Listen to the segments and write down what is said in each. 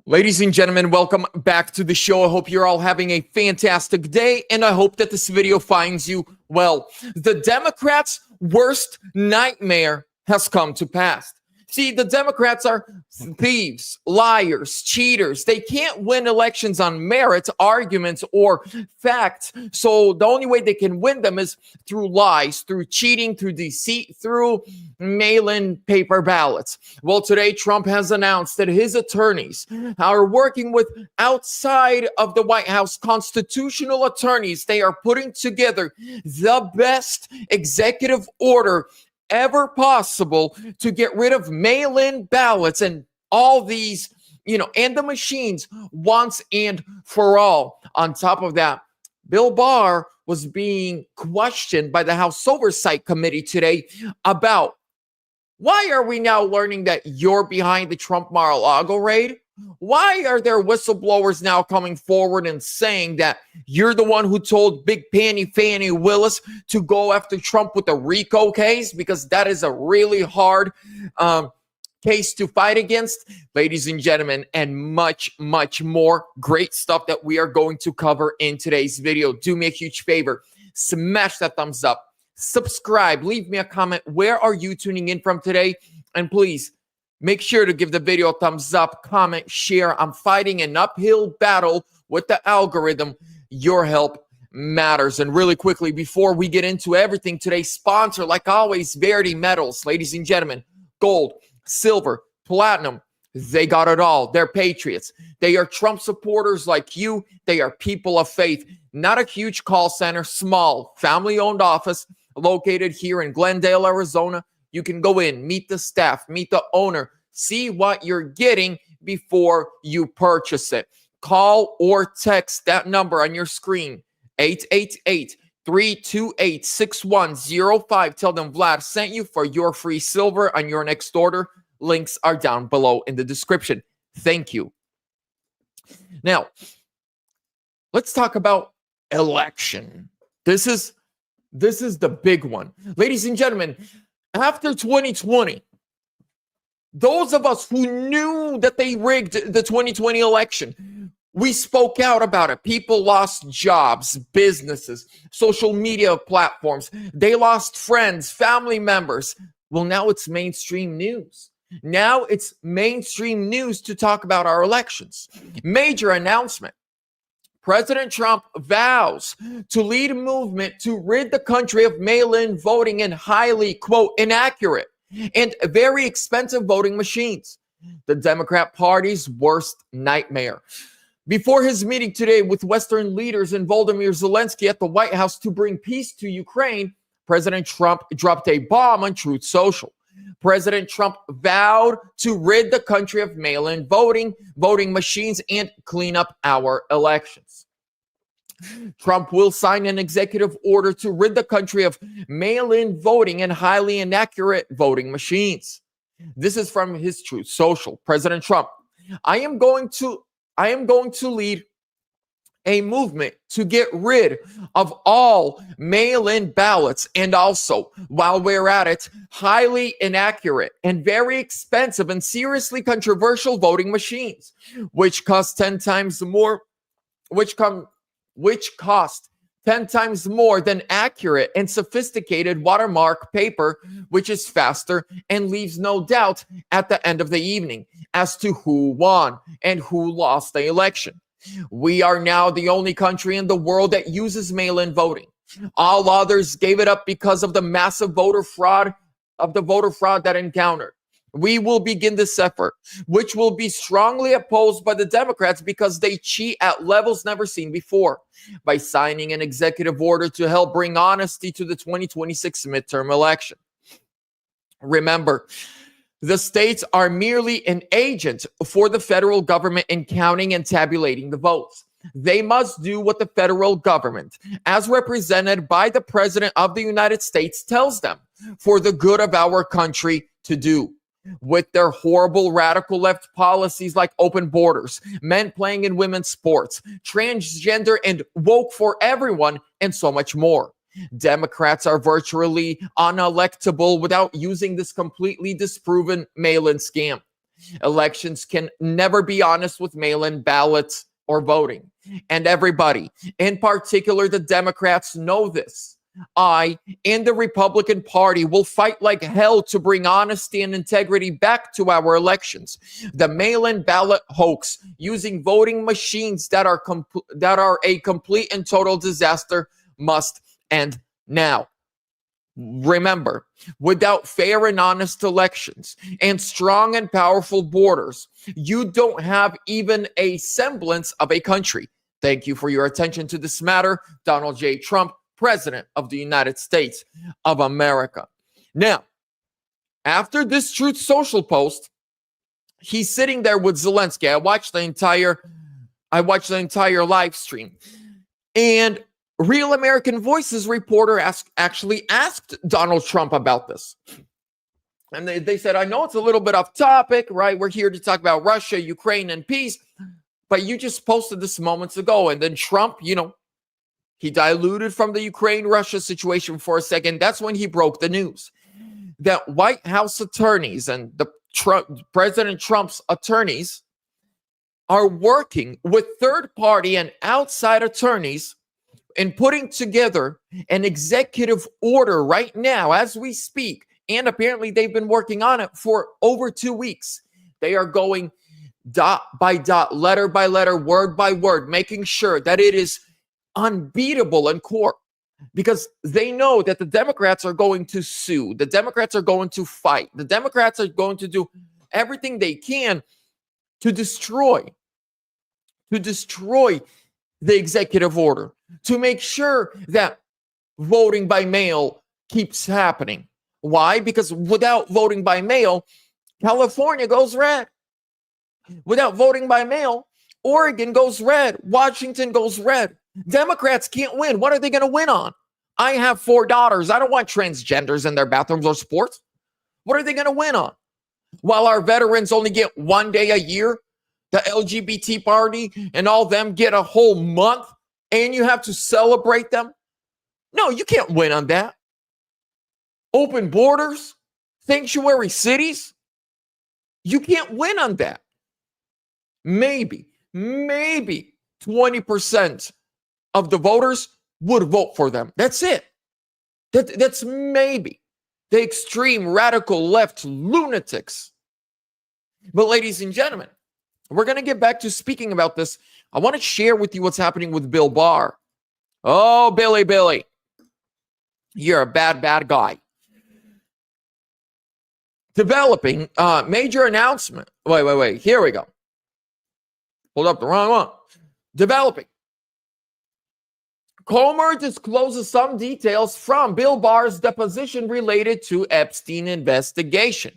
Ladies and gentlemen, welcome back to the show. I hope you're all having a fantastic day, and I hope that this video finds you well. The Democrats' worst nightmare has come to pass. See, the Democrats are thieves, liars, cheaters. They can't win elections on merit, arguments, or facts. So the only way they can win them is through lies, through cheating, through deceit, through mail-in paper ballots. Well, today Trump has announced that his attorneys are working with outside of the White House constitutional attorneys. They are putting together the best executive order ever possible to get rid of mail-in ballots and all these, and the machines once and for all. On top of that, Bill Barr was being questioned by the House Oversight Committee today about why are we now learning that you're behind the Trump Mar-a-Lago raid? Why are there whistleblowers now coming forward and saying that you're the one who told Big Panty Fannie Willis to go after Trump with the RICO case? Because that is a really hard case to fight against. Ladies and gentlemen, and much, much more great stuff that we are going to cover in today's video. Do me a huge favor. Smash that thumbs up. Subscribe. Leave me a comment. Where are you tuning in from today? And please, make sure to give the video a thumbs up, comment, share. I'm fighting an uphill battle with the algorithm. Your help matters. And really quickly, before we get into everything, today's sponsor, like always, Verity Metals. Ladies and gentlemen, gold, silver, platinum, they got it all. They're patriots. They are Trump supporters like you. They are people of faith. Not a huge call center, small, family-owned office located here in Glendale, Arizona. You can go in, meet the staff, meet the owner, see what you're getting before you purchase it. Call or text that number on your screen, 888-328-6105. Tell them Vlad sent you for your free silver on your next order. Links are down below in the description. Thank you. Now, let's talk about election. This is the big one. Ladies and gentlemen, after 2020, those of us who knew that they rigged the 2020 election, we spoke out about it. People lost jobs, businesses, social media platforms. They lost friends, family members. Well, now it's mainstream news. Now it's mainstream news to talk about our elections. Major announcement. President Trump vows to lead a movement to rid the country of mail-in voting and highly, quote, inaccurate and very expensive voting machines. The Democrat Party's worst nightmare. Before his meeting today with Western leaders and Volodymyr Zelensky at the White House to bring peace to Ukraine, President Trump dropped a bomb on Truth Social. President Trump vowed to rid the country of mail-in voting machines, and clean up our elections. Trump will sign an executive order to rid the country of mail-in voting and highly inaccurate voting machines. This is from his Truth Social. President Trump, I am going to lead a movement to get rid of all mail-in ballots, and also, while we're at it, highly inaccurate and very expensive and seriously controversial voting machines, which cost 10 times more, which cost 10 times more than accurate and sophisticated watermark paper, which is faster and leaves no doubt at the end of the evening as to who won and who lost the election. We are now the only country in the world that uses mail-in voting. All others gave it up because of the massive voter fraud that encountered. We will begin this effort, which will be strongly opposed by the Democrats because they cheat at levels never seen before, by signing an executive order to help bring honesty to the 2026 midterm election. Remember, the states are merely an agent for the federal government in counting and tabulating the votes. They must do what the federal government, as represented by the President of the United States, tells them for the good of our country to do. With their horrible radical left policies like open borders, men playing in women's sports, transgender and woke for everyone, and so much more. Democrats are virtually unelectable without using this completely disproven mail-in scam. Elections can never be honest with mail-in ballots or voting. And everybody, in particular the Democrats, know this. I and the Republican Party will fight like hell to bring honesty and integrity back to our elections. The mail-in ballot hoax using voting machines that are a complete and total disaster must end now. Remember, without fair and honest elections and strong and powerful borders, you don't have even a semblance of a country. Thank you for your attention to this matter. Donald J. Trump, President of the United States of America. Now, after this Truth Social post, he's sitting there with Zelensky. I watched the entire live stream. And Real American Voices reporter actually asked Donald Trump about this. And they said, I know it's a little bit off topic, right? We're here to talk about Russia, Ukraine, and peace. But you just posted this moments ago. And then Trump, he diluted from the Ukraine-Russia situation for a second. That's when he broke the news that White House attorneys and President Trump's attorneys are working with third-party and outside attorneys in putting together an executive order right now as we speak. And apparently they've been working on it for over 2 weeks. They are going dot by dot, letter by letter, word by word, making sure that it is unbeatable in court, because they know that the Democrats are going to sue. The Democrats are going to fight. The Democrats are going to do everything they can to destroy the executive order, to make sure that voting by mail keeps happening. Why? Because without voting by mail, California goes red. Without voting by mail, Oregon goes red. Washington goes red. Democrats can't win. What are they going to win on? I have 4 daughters. I don't want transgenders in their bathrooms or sports. What are they going to win on? While our veterans only get 1 day a year, the LGBT party and all them get a whole month, and you have to celebrate them? No, you can't win on that. Open borders, sanctuary cities, you can't win on that. Maybe 20% of the voters would vote for them. That's it. That's maybe the extreme radical left lunatics. But ladies and gentlemen, we're going to get back to speaking about this. I want to share with you what's happening with Bill Barr. Oh, Billy, you're a bad guy. Developing major announcement. Wait. Here we go. Hold up, the wrong one. Developing. Comer discloses some details from Bill Barr's deposition related to Epstein investigation.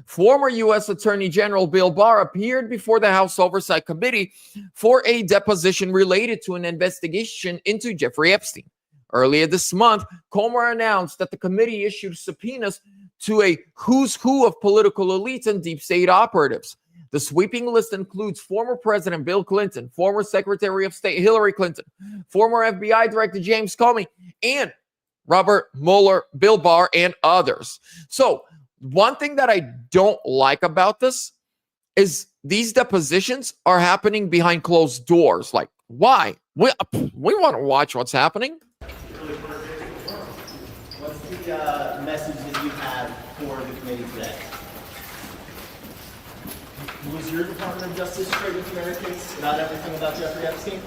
Former U.S. Attorney General Bill Barr appeared before the House Oversight Committee for a deposition related to an investigation into Jeffrey Epstein. Earlier this month, Comer announced that the committee issued subpoenas to a who's who of political elites and deep state operatives. The sweeping list includes former President Bill Clinton, former Secretary of State Hillary Clinton, former FBI Director James Comey, and Robert Mueller, Bill Barr, and others. So one thing that I don't like about this is these depositions are happening behind closed doors. Like, why? We want to watch what's happening. What's the message that you have for the committee today? Was your Department of Justice straight with Americans about everything about Jeffrey Epstein?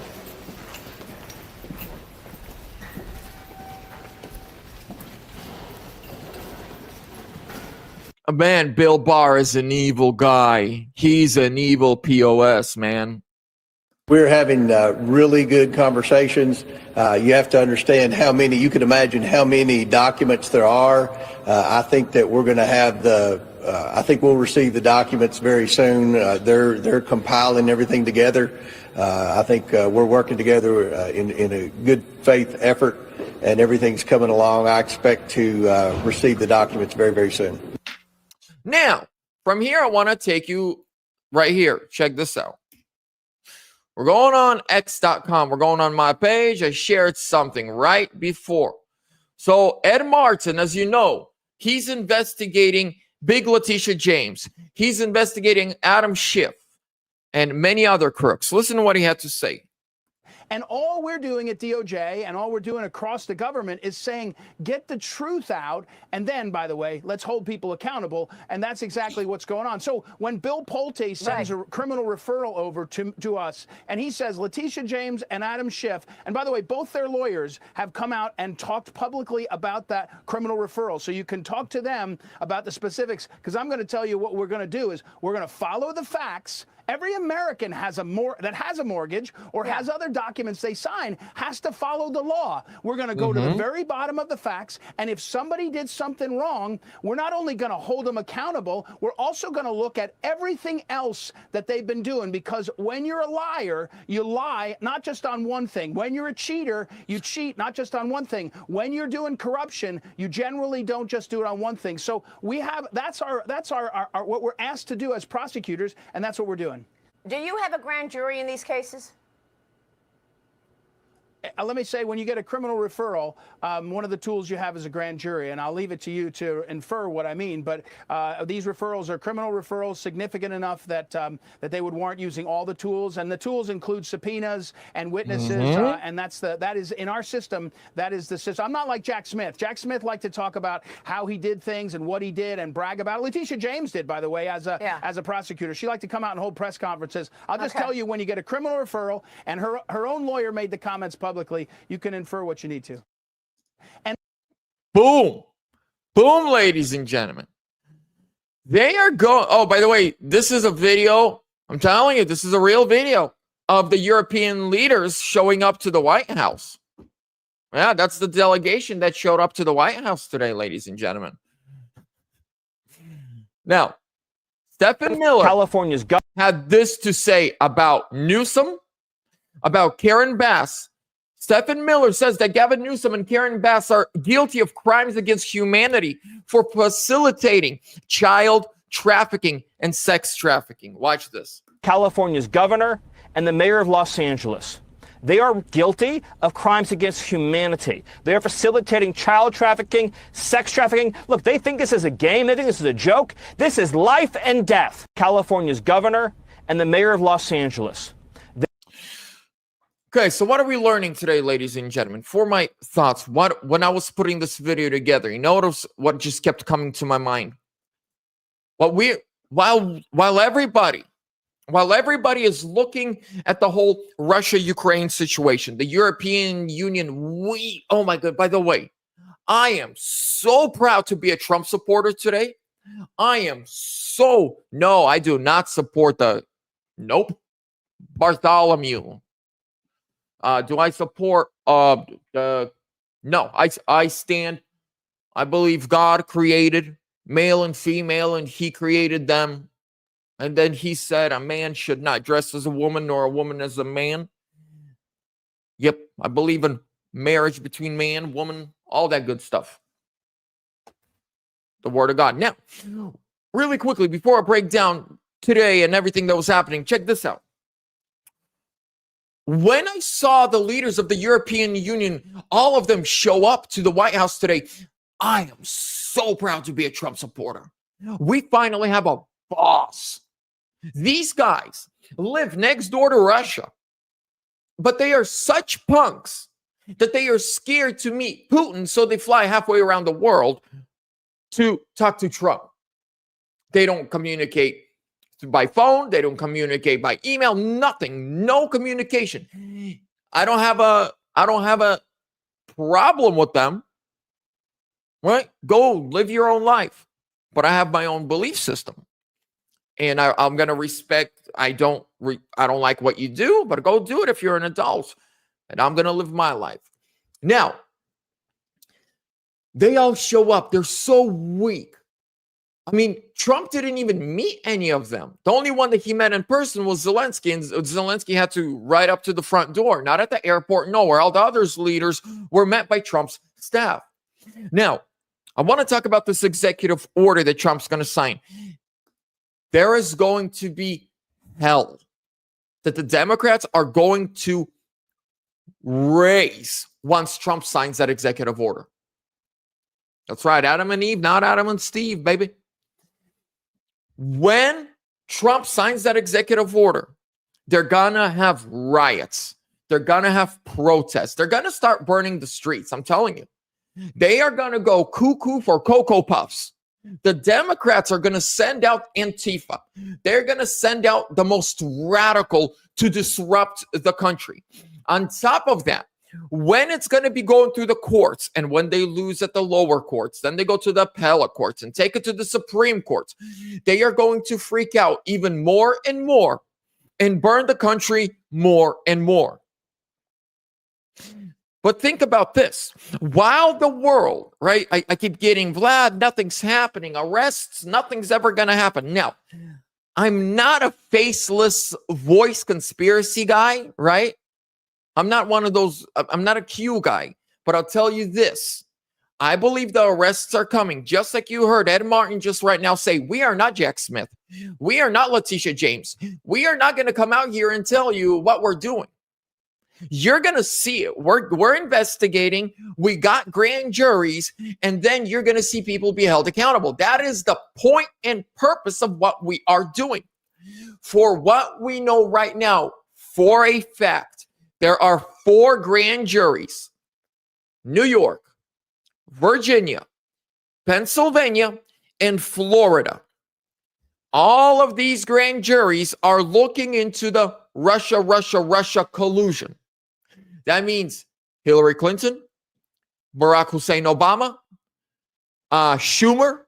Man, Bill Barr is an evil guy. He's an evil POS, man. We're having really good conversations. You have to understand you can imagine how many documents there are. I think that we're going to have I think we'll receive the documents very soon. They're compiling everything together. I think we're working together in a good faith effort, and everything's coming along. I expect to receive the documents very, very soon. Now, from here, I want to take you right here. Check this out. We're going on x.com. We're going on my page. I shared something right before. So Ed Martin, as you know, he's investigating Big Letitia James. He's investigating Adam Schiff and many other crooks. Listen to what he had to say. And all we're doing at DOJ and all we're doing across the government is saying, get the truth out. And then, by the way, let's hold people accountable. And that's exactly what's going on. So when Bill Pulte sends a criminal referral over to us, and he says Letitia James and Adam Schiff, and by the way, both their lawyers have come out and talked publicly about that criminal referral. So you can talk to them about the specifics, because I'm going to tell you what we're going to do is we're going to follow the facts. Every American that has a mortgage or has other documents they sign has to follow the law. We're going to go to the very bottom of the facts, and if somebody did something wrong, we're not only going to hold them accountable, we're also going to look at everything else that they've been doing, because when you're a liar, you lie not just on one thing. When you're a cheater, you cheat not just on one thing. When you're doing corruption, you generally don't just do it on one thing. So that's our what we're asked to do as prosecutors, and that's what we're doing. Do you have a grand jury in these cases? Let me say, when you get a criminal referral, one of the tools you have is a grand jury, and I'll leave it to you to infer what I mean. But these referrals are criminal referrals, significant enough that that they would warrant using all the tools, and the tools include subpoenas and witnesses, and that is in our system. That is the system. I'm not like Jack Smith. Jack Smith liked to talk about how he did things and what he did and brag about it. Letitia James did, by the way, as a prosecutor. She liked to come out and hold press conferences. I'll just tell you, when you get a criminal referral, and her own lawyer made the comments publicly, you can infer what you need to. And boom, ladies and gentlemen. They are going. Oh, by the way, this is a video. I'm telling you, this is a real video of the European leaders showing up to the White House. Yeah, that's the delegation that showed up to the White House today, ladies and gentlemen. Now, Stephen Miller California's had this to say about Newsom, about Karen Bass. Stephen Miller says that Gavin Newsom and Karen Bass are guilty of crimes against humanity for facilitating child trafficking and sex trafficking. Watch this. California's governor and the mayor of Los Angeles. They are guilty of crimes against humanity. They are facilitating child trafficking, sex trafficking. Look, they think this is a game. They think this is a joke. This is life and death. California's governor and the mayor of Los Angeles. Okay, so what are we learning today, ladies and gentlemen? For my thoughts, when I was putting this video together, you notice what just kept coming to my mind. While everybody is looking at the whole Russia-Ukraine situation, the European Union, oh my God, by the way, I am so proud to be a Trump supporter today. No, I do not support Bartholomew. Do I support no, I stand. I believe God created male and female, and he created them. And then he said a man should not dress as a woman nor a woman as a man. Yep, I believe in marriage between man, woman, all that good stuff. The word of God. Now, really quickly, before I break down today and everything that was happening, check this out. When I saw the leaders of the European Union, all of them show up to the White House today, I am so proud to be a Trump supporter. We finally have a boss. These guys live next door to Russia, but they are such punks that they are scared to meet Putin, so they fly halfway around the world to talk to Trump. They don't communicate by phone, they don't communicate by email, nothing, no communication. I don't have a problem with them. Right? Go live your own life. But I have my own belief system. And I'm going to respect, I don't like what you do, but go do it if you're an adult. And I'm going to live my life. Now, they all show up. They're so weak. I mean, Trump didn't even meet any of them. The only one that he met in person was Zelensky, and Zelensky had to ride up to the front door, not at the airport, nowhere. All the other leaders were met by Trump's staff. Now, I want to talk about this executive order that Trump's going to sign. There is going to be hell that the Democrats are going to raise once Trump signs that executive order. That's right, Adam and Eve, not Adam and Steve, baby. When Trump signs that executive order, they're gonna have riots. They're gonna have protests. They're gonna start burning the streets. I'm telling you. They are gonna go cuckoo for Cocoa Puffs. The Democrats are gonna send out Antifa. They're gonna send out the most radical to disrupt the country. On top of that, when it's going to be going through the courts, and when they lose at the lower courts, then they go to the appellate courts and take it to the Supreme Court, they are going to freak out even more and more and burn the country more and more. But think about this. While the world, right, I keep getting, Vlad, nothing's happening, arrests, nothing's ever going to happen. Now, I'm not a faceless voice conspiracy guy, right? I'm not one of those, I'm not a Q guy, but I'll tell you this. I believe the arrests are coming, just like you heard Ed Martin just right now say, we are not Jack Smith. We are not Letitia James. We are not going to come out here and tell you what we're doing. You're going to see it. We're investigating. We got grand juries, and then you're going to see people be held accountable. That is the point and purpose of what we are doing. For what we know right now, for a fact, there are 4 grand juries: New York, Virginia, Pennsylvania, and Florida. All of these grand juries are looking into the Russia collusion. That means Hillary Clinton, Barack Hussein Obama, Schumer,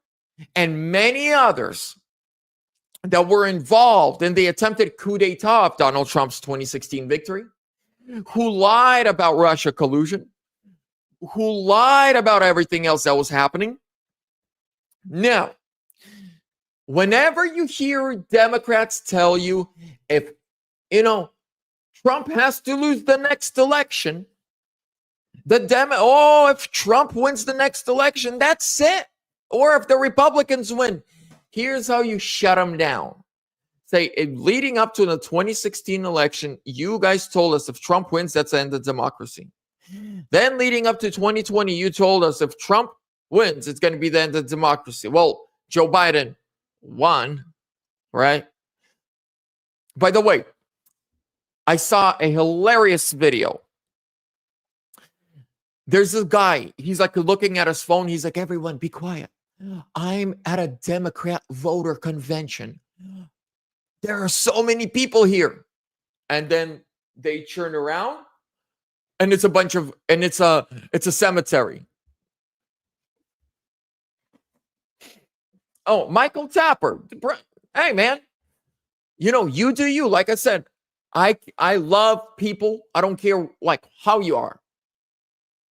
and many others that were involved in the attempted coup d'etat of Donald Trump's 2016 victory, who lied about Russia collusion, who lied about everything else that was happening. Now, whenever you hear Democrats tell you, if, Trump has to lose the next election, if Trump wins the next election, that's it. Or if the Republicans win, here's how you shut them down. Say, leading up to the 2016 election, you guys told us if Trump wins, that's the end of democracy. Then leading up to 2020, you told us if Trump wins, it's going to be the end of democracy. Well, Joe Biden won, right? By the way, I saw a hilarious video. There's a guy, he's like looking at his phone. He's like, everyone, be quiet. I'm at a Democrat voter convention. There are so many people here. And then they turn around and it's a cemetery. Oh, Michael Tapper. Hey, man. You do you. Like I said, I love people. I don't care like how you are.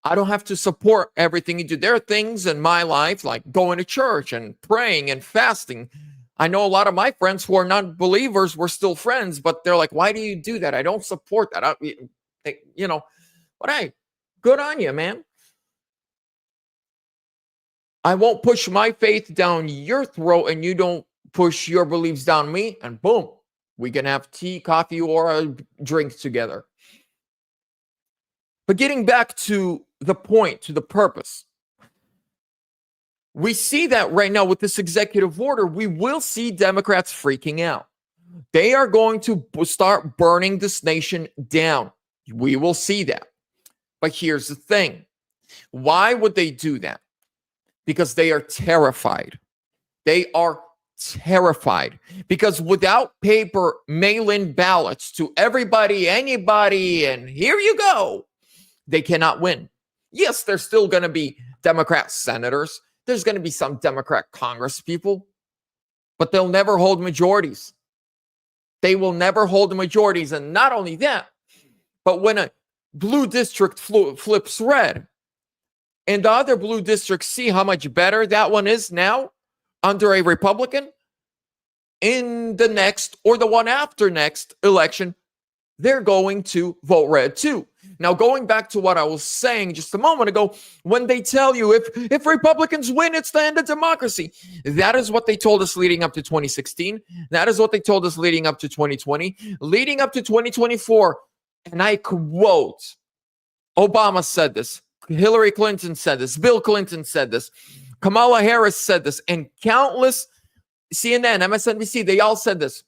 I don't have to support everything you do. There are things in my life like going to church and praying and fasting. I know a lot of my friends who are not believers, we're still friends, but they're like, why do you do that? I don't support that. But hey, good on you, man. I won't push my faith down your throat and you don't push your beliefs down me, and boom, we can have tea, coffee, or a drink together. But getting back to the point, to the purpose, we see that right now with this executive order, we will see Democrats freaking out. They are going to start burning this nation down. We will see that. But here's the thing. Why would they do that? Because they are terrified. They are terrified. Because without paper mail-in ballots to everybody, anybody, and here you go, they cannot win. Yes, there's still going to be Democrat senators. There's going to be some Democrat Congress people, but they'll never hold majorities. They will never hold the majorities. And not only that, but when a blue district flips red and the other blue districts see how much better that one is now under a Republican, in the next or the one after next election, they're going to vote red too. Now, going back to what I was saying just a moment ago, when they tell you if Republicans win, it's the end of democracy. That is what they told us leading up to 2016. That is what they told us leading up to 2020, leading up to 2024. And I quote, Obama said this, Hillary Clinton said this, Bill Clinton said this, Kamala Harris said this, and countless CNN, MSNBC, they all said this.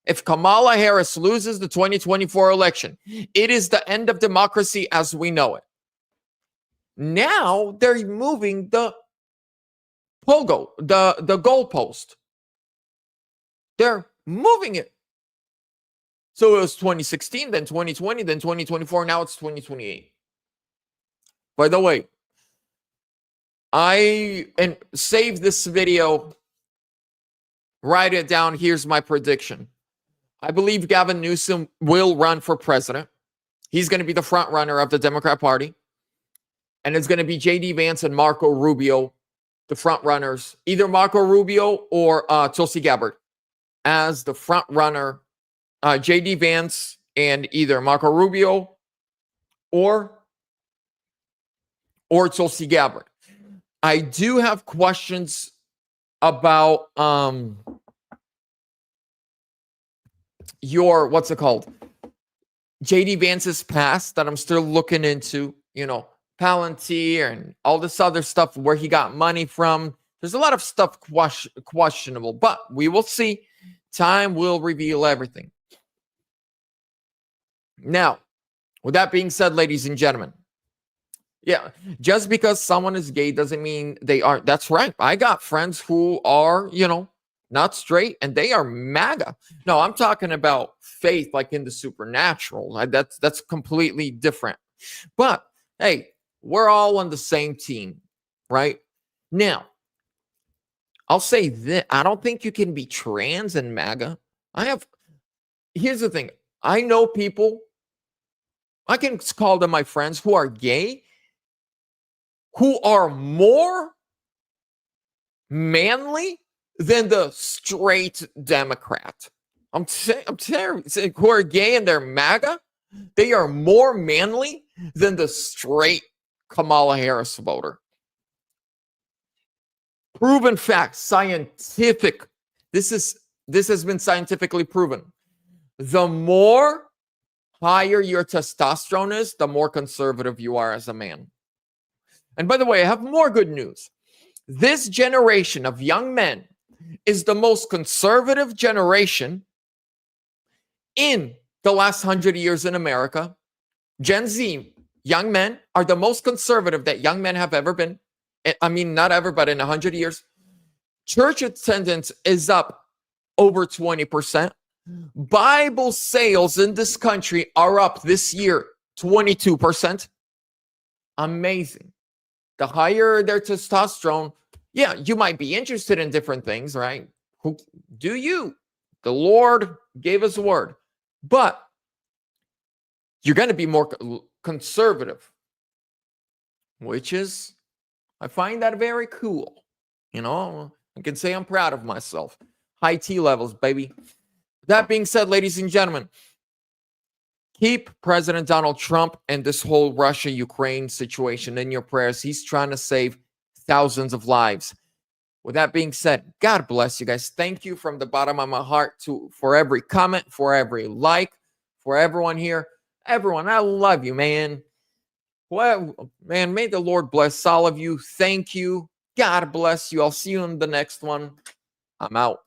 If Kamala Harris loses the 2024 election, it is the end of democracy as we know it. Now they're moving the the goalpost. They're moving it. So it was 2016, then 2020, then 2024, now it's 2028. By the way, save this video, write it down. Here's my prediction. I believe Gavin Newsom will run for president. He's going to be the front runner of the Democrat Party. And it's going to be J.D. Vance and Marco Rubio, the front runners, either Marco Rubio or Tulsi Gabbard as the front runner. J.D. Vance and either Marco Rubio or Tulsi Gabbard. I do have questions about your, what's it called? J.D. Vance's past that I'm still looking into, Palantir and all this other stuff, where he got money from. There's a lot of stuff questionable, but we will see. Time will reveal everything. Now, with that being said, ladies and gentlemen, yeah, just because someone is gay doesn't mean they aren't. That's right. I got friends who are, not straight, and they are MAGA. No, I'm talking about faith, like in the supernatural. That's completely different. But hey, we're all on the same team, right? Now, I'll say this. I don't think you can be trans and MAGA. Here's the thing. I know people, I can call them my friends, who are gay, who are more manly than the straight Democrat. I'm telling you, who are gay and they're MAGA, they are more manly than the straight Kamala Harris voter. Proven fact, scientific. This has been scientifically proven. The more higher your testosterone is, the more conservative you are as a man. And by the way, I have more good news. This generation of young men is the most conservative generation in the last 100 years in America. Gen Z young men are the most conservative that young men have ever been. I mean, not ever, but in 100 years. Church attendance is up over 20%. Bible sales in this country are up this year 22%. Amazing. The higher their testosterone, yeah, you might be interested in different things, right? Who do you? The Lord gave us a word. But you're going to be more conservative, which is, I find that very cool. I can say I'm proud of myself. High T levels, baby. That being said, ladies and gentlemen, keep President Donald Trump and this whole Russia-Ukraine situation in your prayers. He's trying to save thousands of lives. With that being said, God bless you guys. Thank you from the bottom of my heart for every comment, for every like, for everyone here. Everyone, I love you, man. Well, man, may the Lord bless all of you. Thank you. God bless you. I'll see you in the next one. I'm out.